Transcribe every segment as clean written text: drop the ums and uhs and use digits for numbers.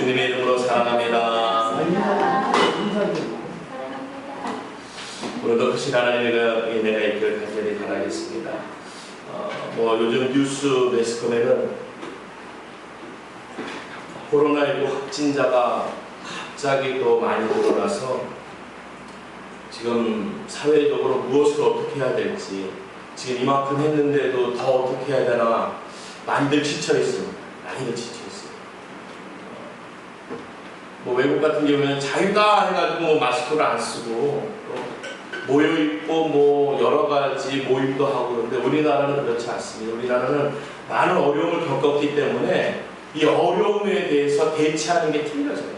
주님의 이름으로 사랑합니다. 오늘도 크신 하나님의 은혜가 있기를 간절히 바라겠습니다. 요즘 뉴스 매스컴에는 코로나19 확진자가 갑자기 또 많이 늘어나서 지금 사회적으로 무엇을 어떻게 해야 될지, 지금 이만큼 했는데도 더 어떻게 해야 되나 많이들 지쳐 있습니다. 많이들 지쳐 있습니다. 외국 같은 경우에는 자유다 해가지고 마스크를 안 쓰고 모여 있고 여러 가지 모임도 하고, 그런데 우리나라는 그렇지 않습니다. 우리나라는 많은 어려움을 겪었기 때문에 이 어려움에 대해서 대처하는 게 틀려져요.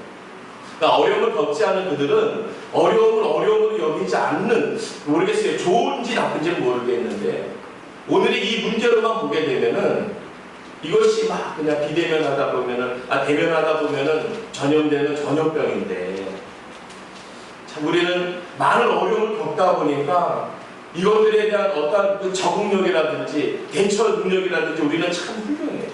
그러니까 어려움을 겪지 않은 그들은 어려움을 어려움으로 여기지 않는, 모르겠어요. 좋은지 나쁜지는 모르겠는데, 오늘의 이 문제로만 보게 되면은 이것이 막 그냥 비대면하다 보면은, 대면하다 보면은 전염되는 전염병인데, 참 우리는 많은 어려움을 겪다 보니까 이것들에 대한 어떤 그 적응력이라든지 대처 능력이라든지 우리는 참 훌륭해요.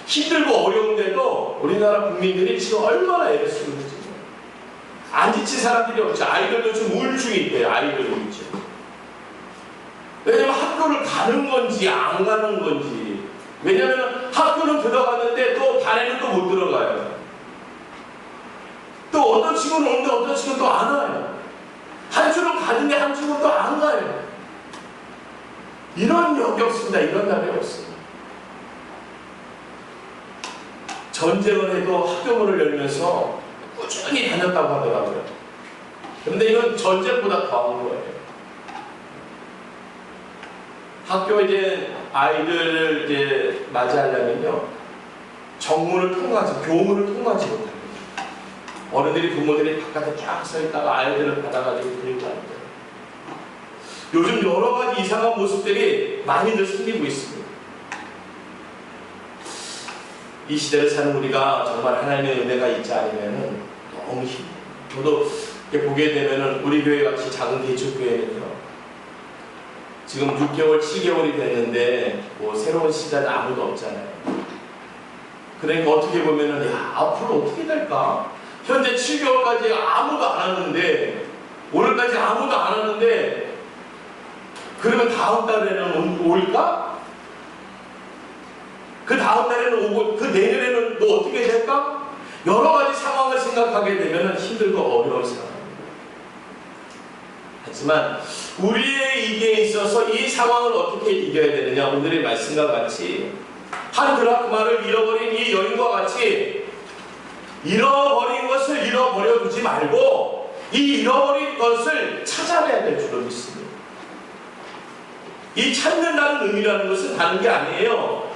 힘들고 어려운데도 우리나라 국민들이 지금 얼마나 애를 쓰고 있는지. 안 지친 사람들이 없죠. 아이들도 지금 우울증이 있대요. 아이들 우울증. 왜냐면 학교를 가는 건지 안 가는 건지. 왜냐면 학교는 들어갔는데 또 반에는 또 못 들어가요. 또 어떤 친구는 오는데 어떤 친구는 또 안 와요. 한 주는 가는데 한 주는 또 안 가요. 이런 역이 없습니다. 이런 날이 없습니다. 전쟁을 해도 학교문을 열면서 꾸준히 다녔다고 하더라고요. 그런데 이건 전쟁보다 더한 거예요. 학교 아이들을 맞이하려면요, 정문을 통과하지, 교문을 통과하지 못합니다. 어른들이, 부모들이 바깥에 쫙 서 있다가 아이들을 받아가지고 들고 갑니다. 요즘 여러 가지 이상한 모습들이 많이들 생기고 있습니다. 이 시대를 사는 우리가 정말 하나님의 은혜가 있지 않으면 너무 힘들어요. 저도 이렇게 보게 되면은 우리 교회 같이 작은 개척교회는요, 지금 6개월, 7개월이 됐는데 새로운 시작은 아무도 없잖아요. 그러니까 어떻게 보면은 앞으로 어떻게 될까? 현재 7개월까지 아무도 안 왔는데, 오늘까지 아무도 안 왔는데, 그러면 다음 달에는 올까? 그 다음 달에는 오고, 그 내년에는 또 어떻게 될까? 여러 가지 상황을 생각하게 되면 힘들고 어려운 상황입니다. 하지만 우리에게 있어서 이 상황을 어떻게 이겨야 되느냐? 오늘의 말씀과 같이 한 드라크마를 잃어버린 이 여인과 같이 잃어버린 것을 잃어버려 두지 말고 이 잃어버린 것을 찾아내야 될 줄로 믿습니다. 이 찾는다는 의미라는 것은 다른 게 아니에요.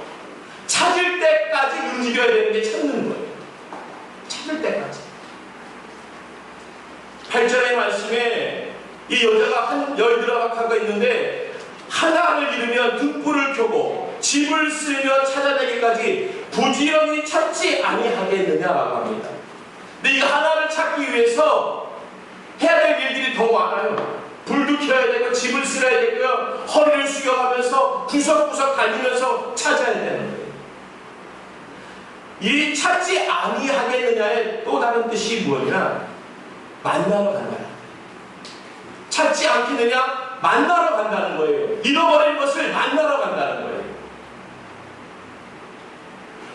찾을 때까지 움직여야 되는 게 찾는 거예요. 찾을 때까지. 8절의 말씀에 이 여자가 한 열드라카가 있는데, 하나를 잃으면 등불을 켜고 집을 쓸며 찾아내기까지 부지런히 찾지 아니하겠느냐라고 합니다. 근데 이 하나를 찾기 위해서 해야 될 일들이 더 많아요. 불도 켜야 되고 집을 쓸어야 되고요, 허리를 숙여가면서 구석구석 달리면서 찾아야 되는 거예요. 이 찾지 아니하겠느냐의 또 다른 뜻이 뭐냐? 만나러 간다. 찾지 않겠느냐? 만나러 간다는 거예요. 잃어버린 것을 만나러 간다는 거예요.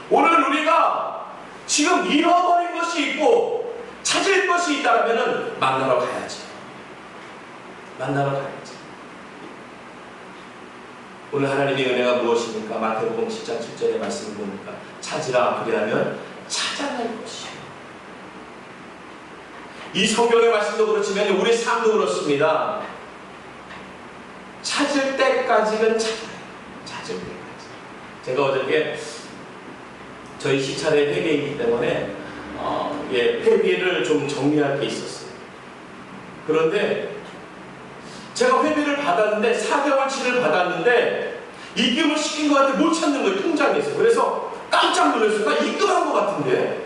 오늘 우리가 지금 잃어버린 것이 있고 찾을 것이 있다면 만나러 가야지. 만나러 가야지. 오늘 하나님의 은혜가 무엇입니까? 마태복음 10장 7절의 말씀을 보니까 찾으라, 그리하면 찾아낼 것이요. 이 성경의 말씀도 그렇지만 우리 삶도 그렇습니다. 찾을 때까지는 찾아요. 찾을 때까지. 제가 어저께 저희 시찰의 회계이기 때문에 회비를 좀 정리할 게 있었어요. 그런데 제가 회비를 받았는데 4개월치를 받았는데 입금을 시킨 것 같은데 못 찾는 거예요. 통장에서. 그래서 깜짝 놀랐어요. 나 입금한 것 같은데,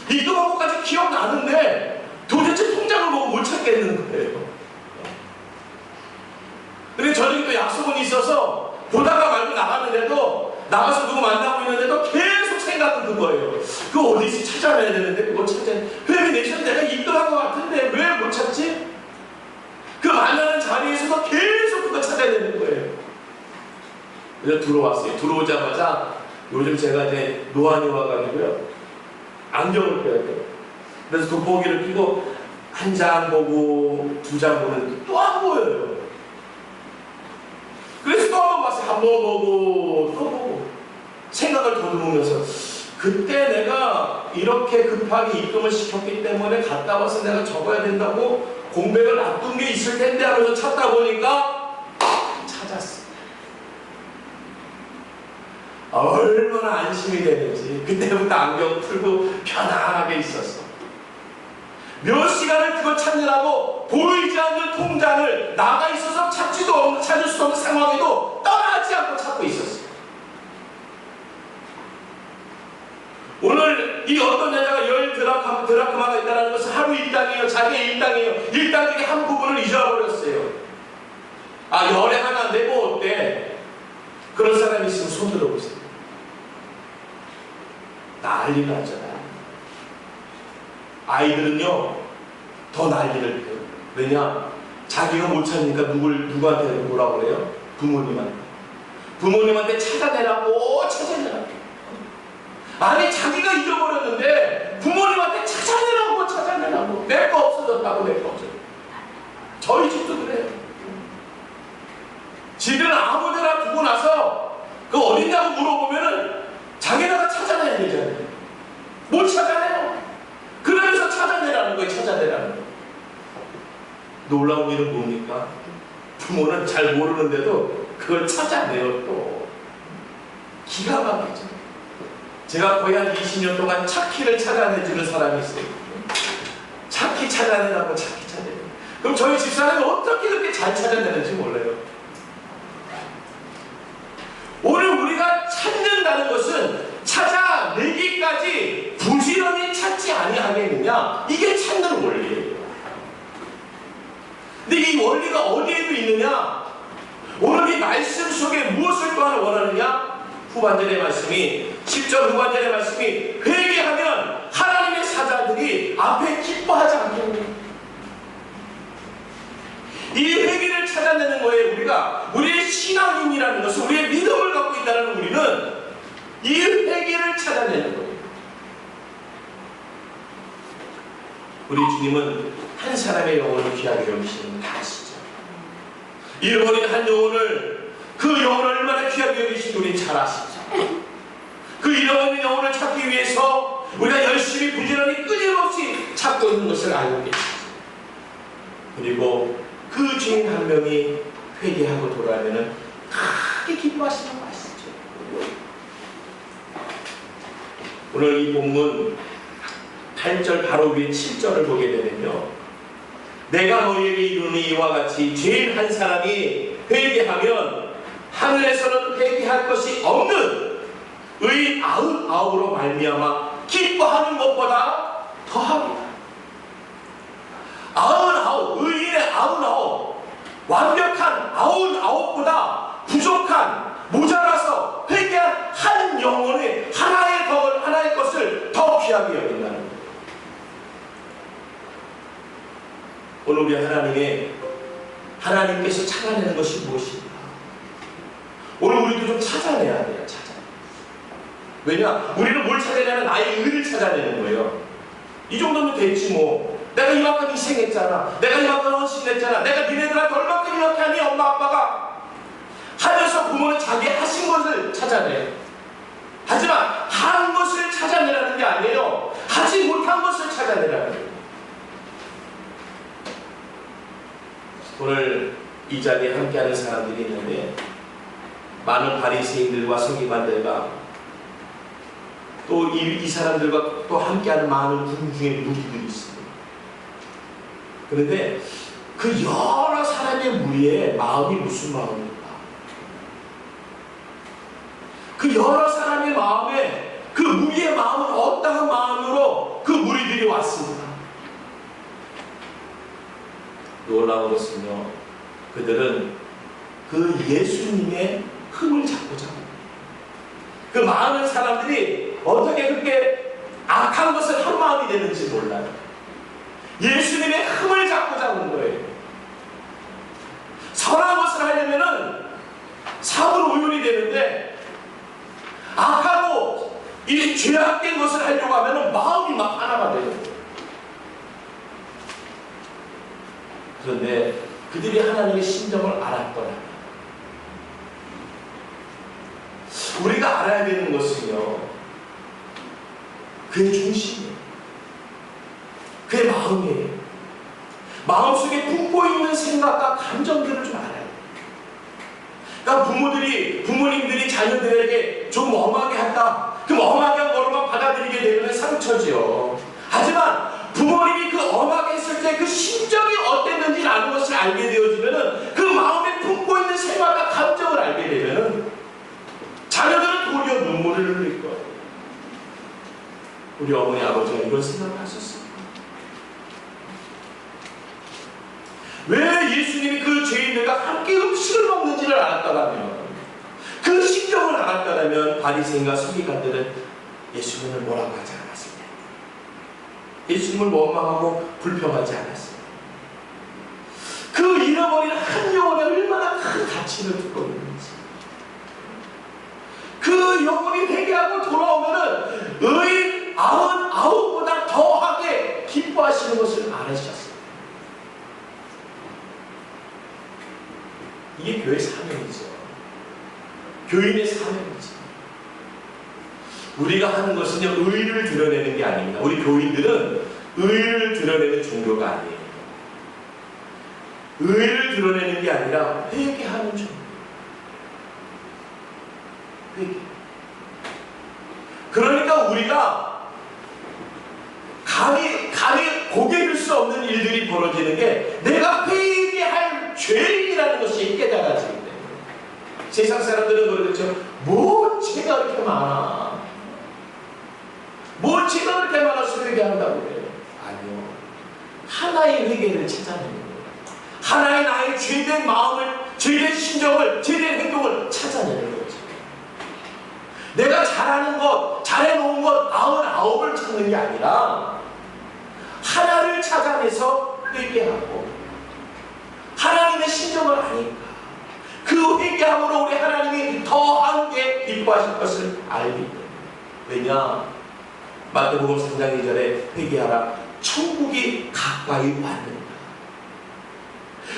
입금한 것까지 기억나는데 도대체 통장을 보고 못 찾겠는 거예요. 근데 저녁에 또 약속은 있어서 보다가 말고 나갔는데도, 나가서 누구 만나고 있는데도 계속 생각은 그거예요. 그 어디서 찾아내야 되는데 그걸 회비내션 내가 입금한 것 같은데 왜 못 찾지? 그 만나는 자리에서도 계속 그거 찾아야 되는 거예요. 그래서 들어왔어요. 들어오자마자 요즘 제가 이제 노안이 와가지고요, 안경을 껴야 돼요. 그래서 돋보기를 끼고 한 장 보고 두 장 보는데 또 안 보여요. 그래서 또 한 번 봤어요. 한 번 보고 또 보고 생각을 더듬으면서, 그때 내가 이렇게 급하게 입금을 시켰기 때문에 갔다 와서 내가 적어야 된다고 공백을 놔둔 게 있을 텐데 하면서 찾다 보니까 찾았어. 얼마나 안심이 되는지. 그때부터 안경 풀고 편안하게 있었어. 몇 시간을 그걸 찾느라고 보이지 않는 통장을 나가 있어서 찾을 수 없는 상황에도 떠나지 않고 찾고 있었어. 오늘 이 어떤 여자가 열 드라크마가 있다는 것은 하루 일당이에요. 자기의 일당이에요. 일당 중에 한 부분을 잊어버렸어요. 아, 열에 하나인데 뭐 어때? 그런 사람이 있으면 손 들어보세요. 난리 나잖아요. 아이들은요 더 난리를 펴요. 왜냐? 자기가 못 찾으니까 누구한테 뭐라고 그래요? 부모님한테 찾아내라고. 아니, 자기가 잊어버렸는데 부모님한테 찾아내라고. 내 거 없어졌다고. 저희 집도 그래요. 지들은 아무데나 두고 나서 그 어딨냐고 물어보면은 자기네가 찾아내야 되잖아요. 못 찾아내요. 그러면서 찾아내라는 거예요. 놀라운 일은 뭡니까? 부모는 잘 모르는데도 그걸 찾아내요. 또 기가 막히죠. 제가 거의 한 20년 동안 차키를 찾아내주는 사람이 있어요. 차키 찾아내라고. 그럼 저희 집사람이 어떻게 그렇게 잘 찾아내는지 몰라요. 오늘 우리가 찾는다는 것은 찾아내기까지 부지런히 찾지 아니하겠느냐, 이게 찾는 원리예요. 근데 이 원리가 어디에도 있느냐? 오늘 이 말씀 속에 무엇을 또한 원하느냐? 후반절의 말씀이, 10절 후반절의 말씀이, 회개하면 하나님의 사자들이 앞에 기뻐하지 않겠느냐. 이 회개를 찾아내는 거에 우리의 신앙인이라는 것은, 우리의 믿음을 갖고 있다는 우리는 이 회개를 찾아내는 거예요. 우리 주님은 한 사람의 영혼을 귀하게 여기시는 거 다 아시죠? 잃어버린 한 영혼을, 그 영혼을 얼마나 귀하게 여기시는지 우리는 잘 아시죠? 그 잃어버린 영혼을 찾기 위해서 우리가 열심히 부지런히 끊임없이 찾고 있는 것을 알고 계시죠. 그리고 그 주인 한 명이 회개하고 돌아오면은 크게 기뻐하시는 거 아시죠? 오늘 이 본문 8절 바로 위에 7절을 보게 되면요, 내가 너희에게 이르니 이와 같이 죄인 한 사람이 회개하면 하늘에서는 회개할 것이 없는 의인 99로 말미암아 기뻐하는 것보다 더합니다. 99, 의인의 99, 완벽한 99보다 부족한, 모자라서 회개한 한 영혼의 하나의 것을 더 귀하게 여긴다는 거예요. 오늘 우리 하나님께서 찾아내는 것이 무엇입니까? 오늘 우리도 좀 찾아내야 돼요. 왜냐? 우리는 뭘 찾아내냐면 나의 의를 찾아내는 거예요. 이 정도면 됐지 뭐. 내가 이만큼 희생했잖아. 내가 이만큼 헌신했잖아. 내가 니네들한테 얼마큼 이렇게 하니, 엄마 아빠가. 하면서 부모는 자기 하신 것을 찾아내요. 하지만 한 것을 찾아내라는 게 아니에요. 하지 못한 것을 찾아내라는 거예요. 오늘 이 자리에 함께하는 사람들이 있는데, 많은 바리새인들과 서기관들과 또 이 사람들과 또 함께하는 많은 군중의 무리들이 있습니다. 그런데 그 여러 사람의 무리의 마음이 무슨 마음입니까? 그 여러 사람의 마음에, 그 무리의 마음은 어떠한 마음으로 그 무리들이 왔습니다. 놀라운 것은요, 그들은 그 예수님의 흠을 잡고자 합니다. 그 많은 사람들이 어떻게 그렇게 악한 것을 한 마음이 되는지 몰라요. 예수님의 흠을 잡고자 하는 거예요. 선한 것을 하려면은 사분오율이 되는데, 악하고 이 죄악된 것을 하려고 하면은 마음이 막 하나가 되는 거예요. 그런데 그들이 하나님의 심정을 알았더라. 우리가 알아야 되는 것은요, 그의 중심이에요. 그의 마음이에요. 마음속에 품고 있는 생각과 감정들을 좀 알아야 돼요. 그러니까 부모님들이 자녀들에게 좀 엄하게 한다. 그럼 엄하게 한 거로만 받아들이게 되면 상처죠. 하지만 부모님이 그 엄하게 했을 때 그 심정이 어땠는지 아는 것을 알게 되어지면은, 그 마음에 품고 있는 생각과 감정을 알게 되면은 자녀들은 도리어 눈물을 흘릴 거예요. 우리 어머니 아버지가 이런 생각을 하셨습니다. 왜 예수님이 그 죄인들과 함께 음식을 먹는지를 알았다면, 그 심정을 알았다면 바리새인과 서기관들은 예수님을 뭐라고 하지 않았습니다. 예수님을 원망하고 불평하지 않았습니다. 그 잃어버린 한 영혼에 얼마나 큰 가치를 두고 있는지, 그 영혼이 회개하고 돌아오면은 의인 99보다 더하게 기뻐하시는 것을 알으셨습니다. 이게 교회의 사명이죠. 교인의 사명이죠. 우리가 하는 것은요, 의를 드러내는 게 아닙니다. 우리 교인들은 의를 드러내는 종교가 아니에요. 의를 드러내는 게 아니라 회개하는 종교. 회개. 그러니까 우리가 감히 고개 들 수 없는 일들이 벌어지는 게, 내가 회개할 죄인이라는 것이 깨달아지기 때문에. 세상 사람들은 그러겠죠. 뭐 죄가 이렇게 많아? 뭘 죄가 그렇게 많아서 회개한다고 그래요? 아니요. 하나의 회개를 찾아내는 거예요. 하나의 나의 죄된 마음을, 죄된 심정을, 죄된 행동을 찾아내는 거죠. 내가 잘하는 것, 잘해놓은 것 99을 찾는 게 아니라 하나를 찾아내서 회개하고, 하나님의 심정을 아니까 그 회개함으로 우리 하나님이 더 함께 기뻐하실 것을 알기 때문에. 왜냐? 마태복음 3장 2절에 회개하라, 천국이 가까이 왔느니라.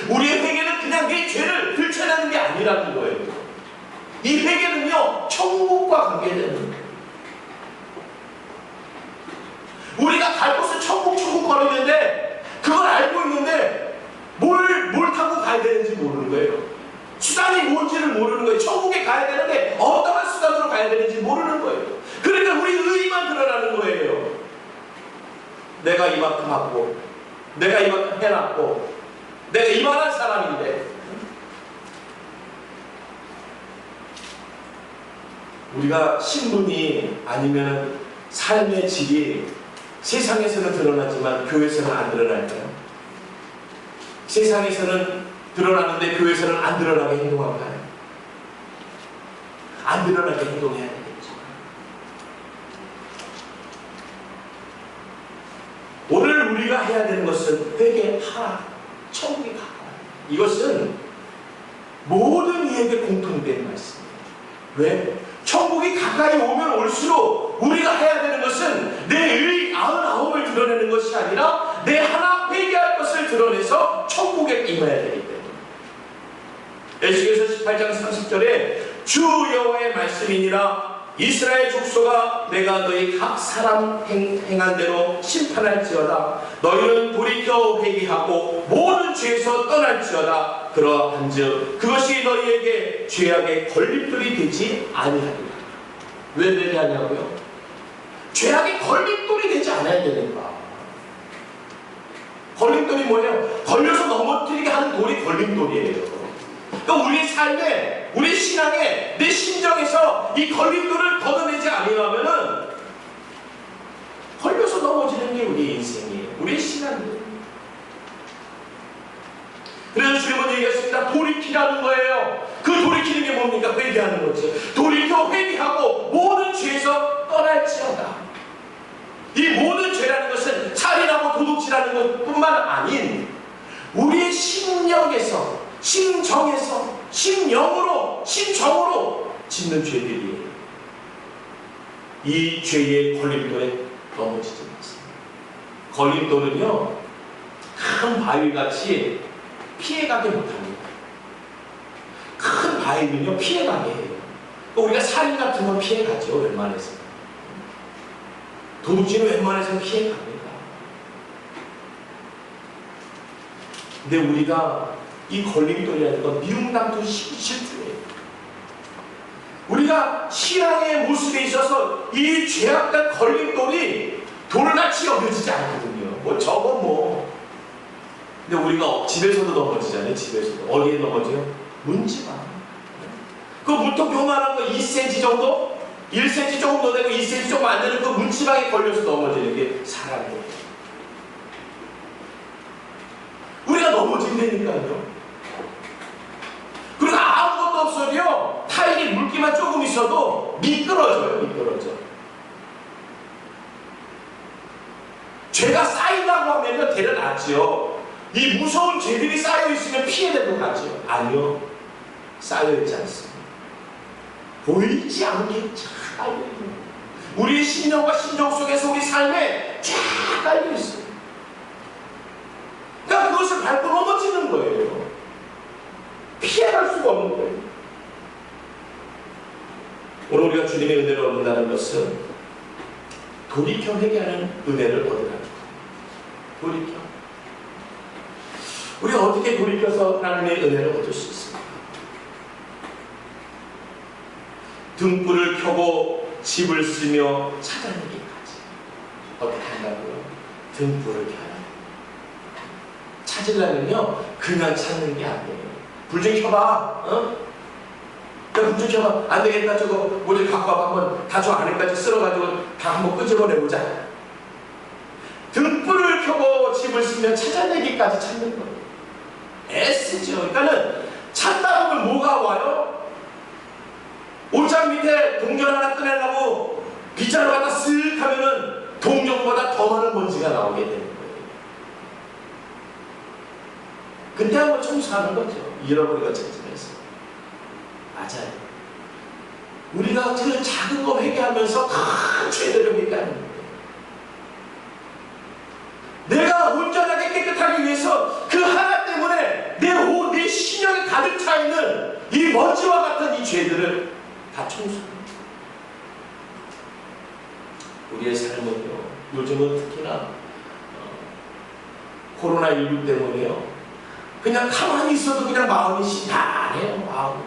우리의 회개는 그냥 내 죄를 들춰내는 게 아니라는 거예요. 이 회개는요, 천국과 관계되는 거예요. 우리가 갈 곳은 천국 거리는데, 그걸 알고 있는데 뭘 타고 가야 되는지 모르는 거예요. 수단이 뭔지를 모르는 거예요. 천국에 가야 되는데 어떠한 수단으로 가야 되는지 모르는 거예요. 그러니까 우리 의의만 드러나는 거예요. 내가 이만큼 하고, 내가 이만큼 해놨고, 내가 이만한 사람인데. 우리가 신분이 아니면 삶의 질이 세상에서는 드러나지만 교회에서는 안 드러날까요? 세상에서는 드러나는데 교회에서는 안 드러나게 행동할까요? 안 드러나게 행동해야 되겠죠. 오늘 우리가 해야 되는 것은 회개하라, 천국이 가까이. 이것은 모든 이에게 공통된 말씀입니다. 왜? 천국이 가까이 오면 올수록 우리가 해야 되는 것은 내 의 99을 드러내는 것이 아니라 내 하나 회개할 것을 드러내서 천국에 임해야 되기 때문에. 에스겔서 18장 30절에 주 여호와의 말씀이니라, 이스라엘 족속아, 내가 너희 각 사람 행한 대로 심판할지어다. 너희는 돌이켜 회개하고 모든 죄에서 떠날지어다. 그러한즉 그것이 너희에게 죄악의 걸림돌이 되지 아니하리라. 왜 되지 않냐고요? 죄악의 걸림돌이 되지 않아야 되니까. 걸림돌이 뭐예요? 걸려서 넘어뜨리게 하는 돌이 걸림돌이에요. 그러니까 우리 삶에, 우리 신앙에, 내 심정에서 이 걸림돌을 걷어내지 않으려면은 걸려서 넘어지는 게 우리 인생이에요. 우리 신앙이에요. 그래서 주님은 얘기했습니다. 돌이키라는 거예요. 그 돌이키는 게 뭡니까? 회개하는 거죠. 돌이켜 회개하고 모든 죄에서 떠날지어다. 이 모든 죄라는 것은 살인하고 도둑질하는 것뿐만 아닌 우리의 심령에서, 심정에서, 심령으로, 심정으로 짓는 죄들이에요. 이 죄의 걸림돌에 넘어지지 않습니다. 걸림돌은요, 큰 바위같이 피해가게 못합니다. 큰 바위는요, 피해가게 해요. 우리가 살인 같은 건 피해가죠, 웬만해서. 도둑질은 웬만해서 피해갑니다. 근데 우리가 이 걸림돌이라는 건 미움당도 실투예요. 우리가 신앙의 모습에 있어서 이 죄악된 걸림돌이 돌같이 여겨지지 않거든요. 뭐 저거 뭐. 근데 우리가 집에서도 넘어지잖아요. 집에서도. 어디에 넘어져요? 문지방. 그 무턱 요만한 거 2cm 정도? 1cm 정도 되고 2cm 정도 안 되는 그 문지방에 걸려서 넘어지는 게 사람이에요. 우리가 넘어진다니까요. 그리고 아무것도 없어도요, 타일이 물기만 조금 있어도 미끄러져요. 미끄러져. 죄가 쌓인다고 하면 데려놨지요. 이 무서운 죄들이 쌓여있으면 피해될 것 같죠? 아니요. 쌓여있지 않습니다. 보이지 않게 쫙 깔려있는 우리의 신령과 신정 속에서 우리 삶에 쫙 깔려있어요. 그러니까 그것을 밟고 넘어지는 거예요. 피해갈 수가 없는 거예요. 오늘 우리가 주님의 은혜를 얻는다는 것은 돌이켜 회개하는 은혜를 얻으라는 거예요. 돌이켜. 우리가 어떻게 돌이켜서 하나님의 은혜를 얻을 수 있습니까? 등불을 켜고 집을 쓰며 찾아내기까지. 어떻게 한다고요? 등불을 켜라. 찾으려면요, 그냥 찾는 게 아니에요. 불 좀 켜봐. 어? 불 좀 켜봐. 안 되겠다. 저거 뭐지 갖고 와봐. 한번 다 저 안에까지 쓸어가지고 다 한번 끄집어내보자. 등불을 켜고 집을 쓰며 찾아내기까지 찾는 거예요. 애쓰죠. 그러니까는 찾다 보면 뭐가 와요? 옷장 밑에 동전 하나 꺼내려고 빗자루 갖다 쓱 하면은 동전보다 더 많은 먼지가 나오게 되는 거예요. 그때 한번 청소하는 거죠. 잃어버리고 찾으면서. 맞아요. 우리가 그 작은 거 회개하면서 큰 죄들을 회개하는 거예요. 내가 온전하게 깨끗하기 위해서 그 하나 때문에 내 신령이 가득 차 있는 이 먼지와 같은 이 죄들을 다 청소합니다. 우리의 삶은요, 요즘은 특히나 코로나19 때문에요, 그냥 가만히 있어도 그냥 마음이 심란해요. 마음.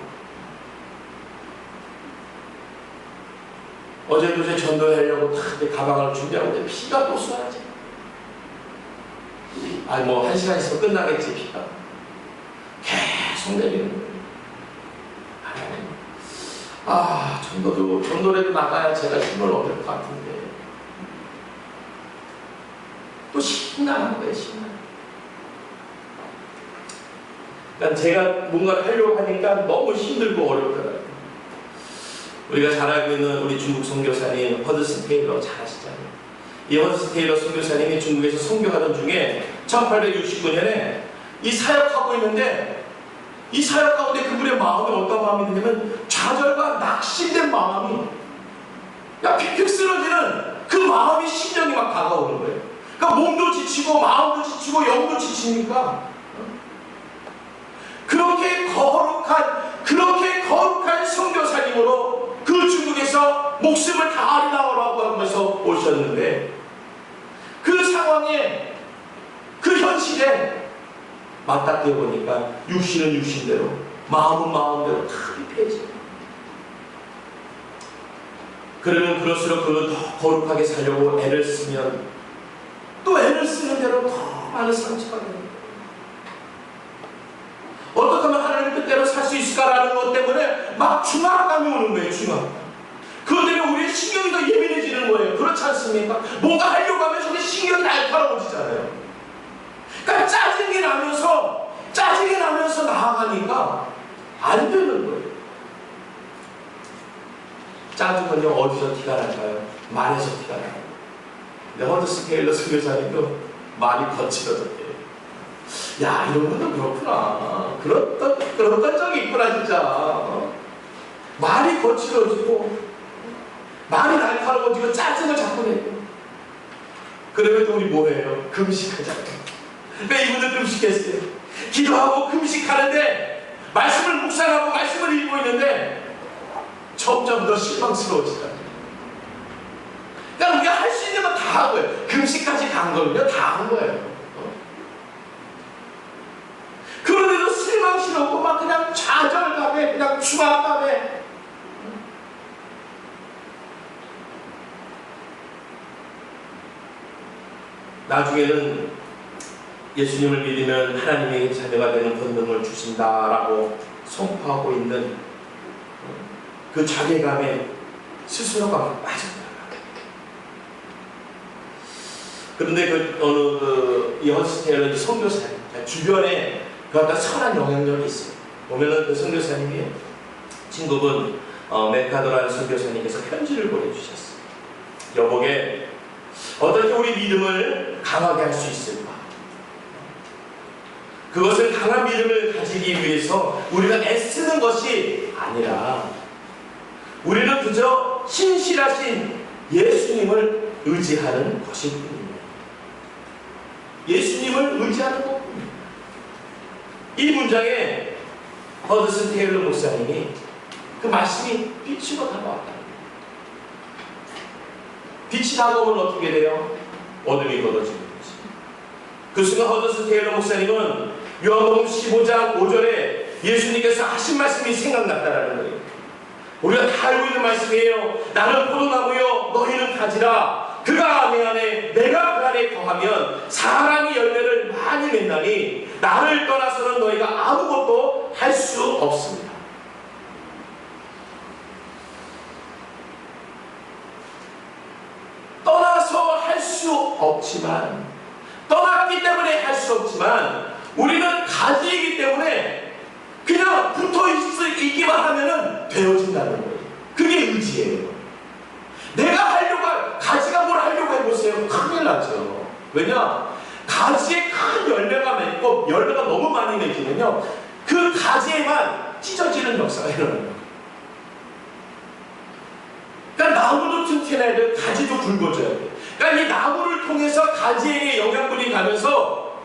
어제도 제 전도하려고 다 가방을 준비하고 있는데 피가 또 쏟아져. 아니 뭐 1시간 있으면 끝나겠지. 피가 계속 내리는 거예요. 전도라도 나가야 제가 힘을 얻을 것 같은데 또 신나는 거예요. 신나. 그러니까 제가 뭔가를 하려고 하니까 너무 힘들고 어렵더라고요. 우리가 잘 알고 있는 우리 중국 선교사님 허드슨 테일러 잘 아시잖아요. 이 허드슨 테일러 선교사님이 중국에서 선교하던 중에 1869년에 이 사역하고 있는데, 이 사역 가운데 그분의 마음에 어떤 마음이 드냐면 좌절과 낙심된 마음이, 야 픽픽 쓰러지는 그 마음이, 심령이 막 다가오는 거예요. 그러니까 몸도 지치고 마음도 지치고 영도 지치니까 그렇게 거룩한 선교사님으로 그 중국에서 목숨을 다하리라고 하면서 오셨는데, 그 상황에, 그 현실에 맞닥뜨려 보니까 육신은 육신대로, 마음은 마음대로 다 피폐해져요. 그러면 그럴수록 그는 더 거룩하게 살려고 애를 쓰면 또 애를 쓰는 대로 더 많은 상처가 됩니다. 어떻게 하면 하나님 뜻대로 살 수 있을까라는 것 때문에 막 중압감이 오는 거예요. 중압감. 그것 때문에 우리의 신경이 더 예민해지는 거예요. 그렇지 않습니까? 뭔가 하려고 하면 저게 신경이 날카로워지잖아요. 그러니까 짜증이 나면서 나아가니까 안 되는 거예요. 짜증은요, 어디서 티가 날까요? 말에서 티가 나요. 근데 허드슨 테일러 선교사님도 말이 거칠어졌대요. 야, 이런 것도 그렇구나. 그런 적이 있구나, 진짜. 말이 거칠어지고, 말이 날카로워지고, 짜증을 자꾸 내고. 그러면 또 우리 뭐해요? 금식하잖아요. 왜 이분들 금식했어요? 기도하고 금식하는데, 말씀을 묵상하고 말씀을 읽고 있는데, 점점 더 실망스러워지다. 그러니까 우리가 할 수 있는 건 다 한 거예요. 금식까지 간 거는요, 다 한 거예요. 그런데도 실망스럽고 막 그냥 좌절감에, 그냥 중압감에. 나중에는 예수님을 믿으면 하나님의 자녀가 되는 권능을 주신다라고 선포하고 있는 그 자괴감에 스스로가 막 빠졌다. 그런데 이 허드슨 테일러 선교사님 주변에 그 어떤 선한 영향력이 있어요. 보면은 그 선교사님이 친구분 맥카더라는 선교사님께서 편지를 보내주셨어요. 여보게 어떻게 우리 믿음을 강하게 할 수 있을까? 그것은 강한 믿음을 가지기 위해서 우리가 애쓰는 것이 아니라 우리는 그저 신실하신 예수님을 의지하는 것일 뿐입니다. 예수님을 의지하는 것뿐입니다. 이 문장에 허드슨 테일러 목사님이 그 말씀이 빛으로 다가왔다. 빛이 다가오면 어떻게 돼요? 어둠이 걷어지는 거지. 그 순간 허드슨 테일러 목사님은 요한복음 15장 5절에 예수님께서 하신 말씀이 생각났다라는 거예요. 우리가 다 알고 있는 말씀이에요. 나는 포도나무요 너희는 가지라. 그가 내 안에 내가 그 안에 거하면 사람이 열매를 많이 맺나니 나를 떠나서는 너희가 아무것도 할 수 없습니다. 떠나서 할 수 없지만, 떠났기 때문에 할 수 없지만 우리는 가지이기 때문에 그냥 붙어있기만 하면 되어진다는 거예요. 그게 의지예요. 내가 하려고, 가지가 뭘 하려고 해보세요. 큰일 나죠. 왜냐? 가지에 큰 열매가 맺고 열매가 너무 많이 맺히면요, 그 가지에만 찢어지는 역사가 일어나요. 그러니까 나무도 튼튼해야 돼요. 가지도 굵어져야 돼요. 그러니까 이 나무를 통해서 가지에게 영양분이 가면서,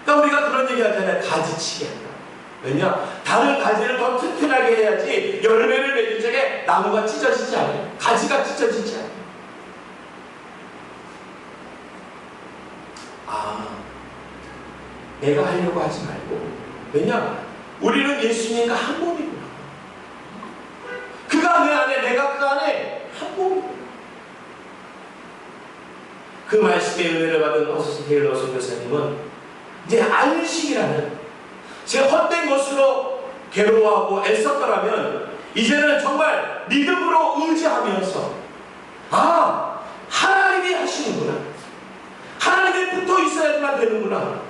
그러니까 우리가 그런 얘기 하잖아요. 가지치기 한다. 왜냐? 다른 가지를 더 튼튼하게 해야지 열매를 맺을 적에 나무가 찢어지지 않아요. 가지가 찢어지지 않아요. 내가 하려고 하지 말고, 왜냐? 우리는 예수님과 한 몸이구나. 그가 내 안에, 내가 그 안에 한 몸이구나. 그 말씀의 은혜를 받은 허드슨 테일러 선교사님은 이제 안식이라는, 제 헛된 것으로 괴로워하고 애썼더라면 이제는 정말 믿음으로 의지하면서, 하나님이 하시는구나, 하나님에 붙어 있어야만 되는구나.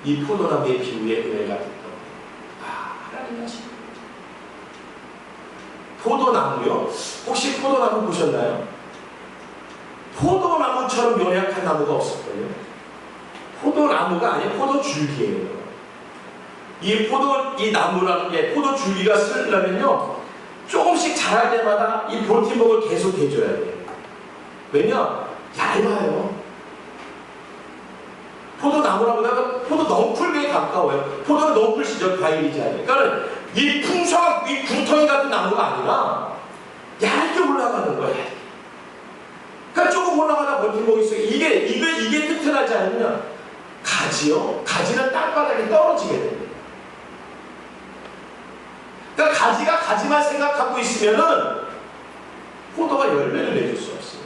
이 포도나무의 비유에 은혜가 됐던, 하나님이 하시는구나. 포도나무요? 혹시 포도나무 보셨나요? 포도나무처럼 연약한 나무가 없을걸요? 포도나무가 아니라 포도줄기예요. 이 나무라는 게, 포도줄기가 쓰려면요, 조금씩 자랄 때마다 이 버팀목을 계속 해줘야 돼요. 왜냐? 얇아요. 포도나무라보다 포도 넝쿨에 가까워요. 포도는 넝쿨 시절 과일이지 않아요. 그러니까 이 풍성, 이 구덩이 같은 나무가 아니라 얇게 올라가는 거예요. 그러니까 조금 올라가다 버팀목이 있어요. 이게 튼튼하지 않으면 가지요? 가지는 땅바닥에 떨어지게 됩니다. 그러니까 가지가 가지만 생각하고 있으면은 포도가 열매를 내줄 수 없어요.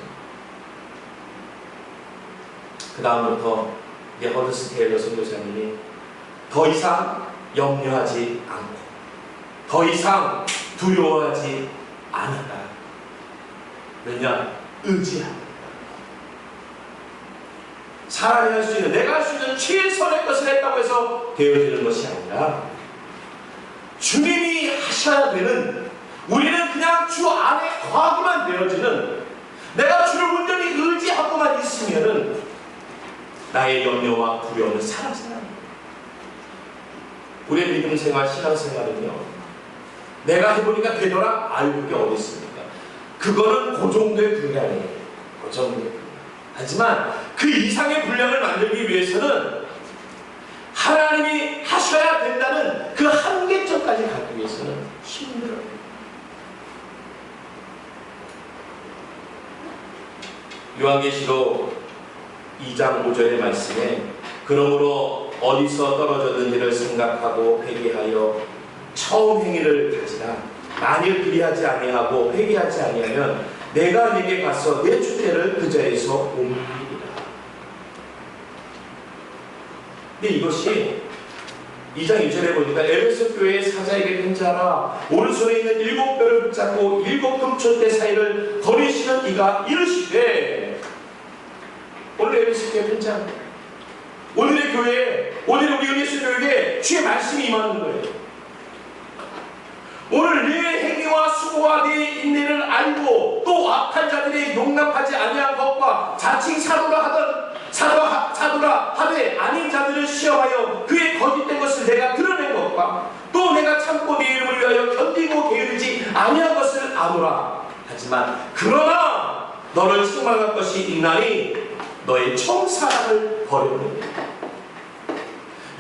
그 다음부터 허드슨 테일러 선교사님이 더 이상 염려하지 않고, 더 이상 두려워하지 않았다. 왜냐? 의지한다. 사람이 할 수 있는, 내가 할 수 있는 최선의 것을 했다고 해서 되어지는 것이 아니라 주님이 하셔야 되는, 우리는 그냥 주 안에 거하기만 되어지는, 내가 주를 온전히 의지하고만 있으면은 나의 염려와 두려움은 사라져요. 우리의 믿음 생활, 신앙 생활은요, 내가 해보니까 되더라? 아유, 그게 어디 있습니까? 그거는 그 정도의 분량이에요. 그 정도의 분량. 하지만 그 이상의 분량을 만들기 위해서는 하나님이 하셔야 된다는 그 한계점까지 가기 위해서는 힘들어요. 요한계시록 2장 5절의 말씀에 그러므로 어디서 떨어졌는지를 생각하고 회개하여 처음 행위를 가지라. 만일 그리하지 아니하고 회개하지 아니하면 내가 네게 가서 내 주제를 그 자리에서 옮기리라. 근데 이것이 2장 2절에 보니까 에베소 교회의 사자에게 편지하라. 오른손에 있는 7뼈를 붙잡고 7 금초대 사이를 거리시는 이가 이르시되, 오늘 에베소 교회 편지합니다. 오늘의 교회에, 오늘 우리 은혜수 교회에 주의 말씀이 임하는 거예요. 오늘 내 행위와 수고와 내 인내를 알고 또 악한 자들이 용납하지 아니한 것과 자칭 사도라 하되 아닌 자들을 시험하여 그의 거짓된 것을 내가 드러낸 것과 또 내가 참고 내 이름을 위하여 견디고 게으르지 아니한 것을 아노라. 하지만 그러나 너를 책망할 것이 있나니 너의 청사랑을 버렸느니라.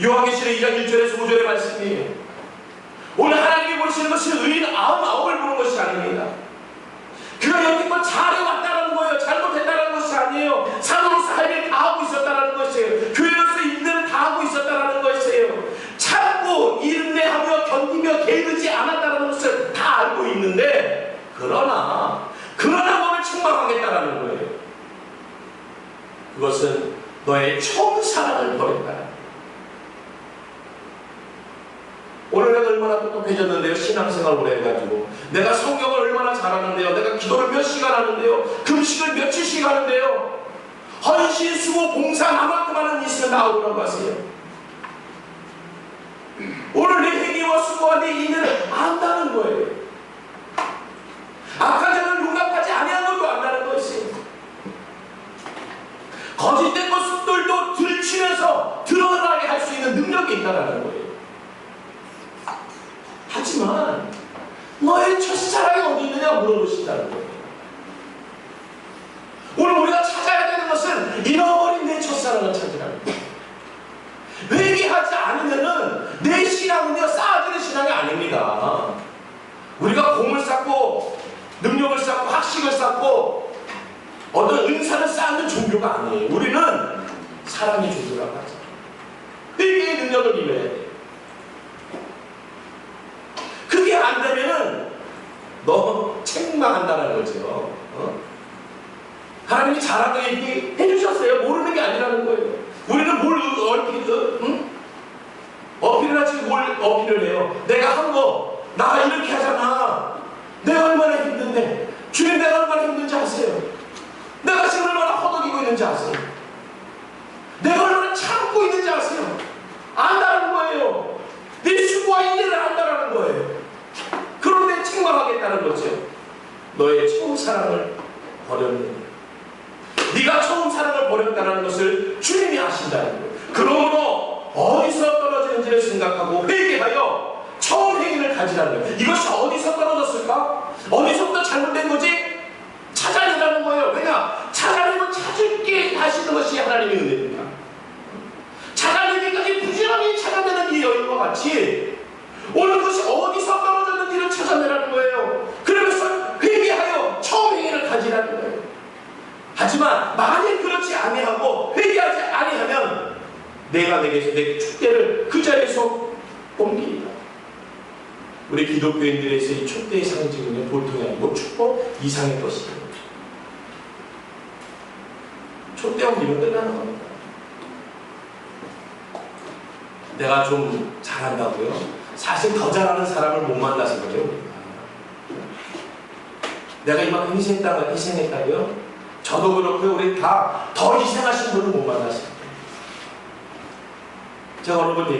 요한계시록 2장 1절에서 5절의 말씀이에요. 오늘 하나님이 보시는 것은 의인 99을 보는 것이 아닙니다. 그가 여태껏 잘해왔다는 거예요. 잘못했다는 것이 아니에요. 사도로서 할 일 다 하고 있었다는 것이에요. 교회로서 일들을 다 하고 있었다는 것이에요. 참고 인내하며 견디며 게으르지 않았다는 것을 다 알고 있는데, 그러나 너를 책망하겠다는 거예요. 그것은 너의 처음 사랑을 버렸다. 오늘 내가 얼마나 똑똑해졌는데요. 신앙생활 오래 해가지고 내가 성경을 얼마나 잘하는데요. 내가 기도를 몇 시간 하는데요. 금식을 며칠씩 하는데요. 헌신, 수고, 봉사 나만큼 하는 있으면 나오라고 하세요. 오늘 내 행위와 수고와 내 인내를 안다는 거예요. 악한 자를 용납하지 아니한 것도 안다는 것이에요. 거짓된 모습들도 들추면서 드러나게 할 수 있는 능력이 있다는 거예요. 하지만 너의 첫사랑이 어디 있느냐 물어보신다는 거예요. 오늘 우리가 찾아야 되는 것은 잃어버린 내 첫사랑을 찾으라는 거예요. 회개하지 않으면은 내 신앙은요 쌓아지는 신앙이 아닙니다. 우리가 공을 쌓고 능력을 쌓고 학식을 쌓고 어떤 은사를 쌓는 종교가 아니에요. 우리는 사랑의 종교라고 하죠. 회개의 능력을 임해야 돼요. 그게 안 되면은 너 책망한다는 거죠. 하나님이 잘하게 해주셨어요. 모르는 게 아니라는 거예요. 우리는 뭘 어필을 하지 뭘 어필을 해요. 내가 한 거, 나 이렇게 하잖아. 내가 얼마나 힘든데. 주님 내가 얼마나 힘든지 아세요? 내가 지금 얼마나 허덕이고 있는지 아세요? 내가 얼마나 참고 있는지 아세요? 안다는 거예요. 네 수고와 인내를 안다는 거예요. 그런데 책망하겠다는 거죠. 너의 처음 사랑을 버렸느냐. 네가 처음 사랑을 버렸다는 것을 주님이 아신다는 거예요. 그러므로 어디서 떨어지는지를 생각하고 회개하여 처음 행위를 가지라는 거예요. 이것이 어디서 떨어졌을까? 어디서부터 잘못된 거지? 찾아내라는 거예요. 왜냐? 찾아내면 찾을게 하시는 것이 하나님의 은혜입니다. 찾아내기까지 부지런히 찾아내는 이 여인과 같이 오늘 그것이 어디서 떨어졌는지를 찾아내라는 거예요. 그러면서 회개하여 처음 행위를 가지라는 거예요. 하지만 만일 그렇지 아니하고 회개하지 아니하면 내가 내게서 내 촛대를 그 자리에서 옮기리라. 우리 기독교인들에서 이 촛대의 상징은 보통이 아니고 축복 이상의 것이에요. 촛대 옮기면 끝나는 겁니다. 내가 좀 잘한다고요? 사실 더 잘하는 사람을 못 만나서 그래요. 내가 이만큼 희생했다고요? 저도 그렇고요. 우리 다 더 희생하신 분을 못 만났습니다. 제가 어느 분 얘기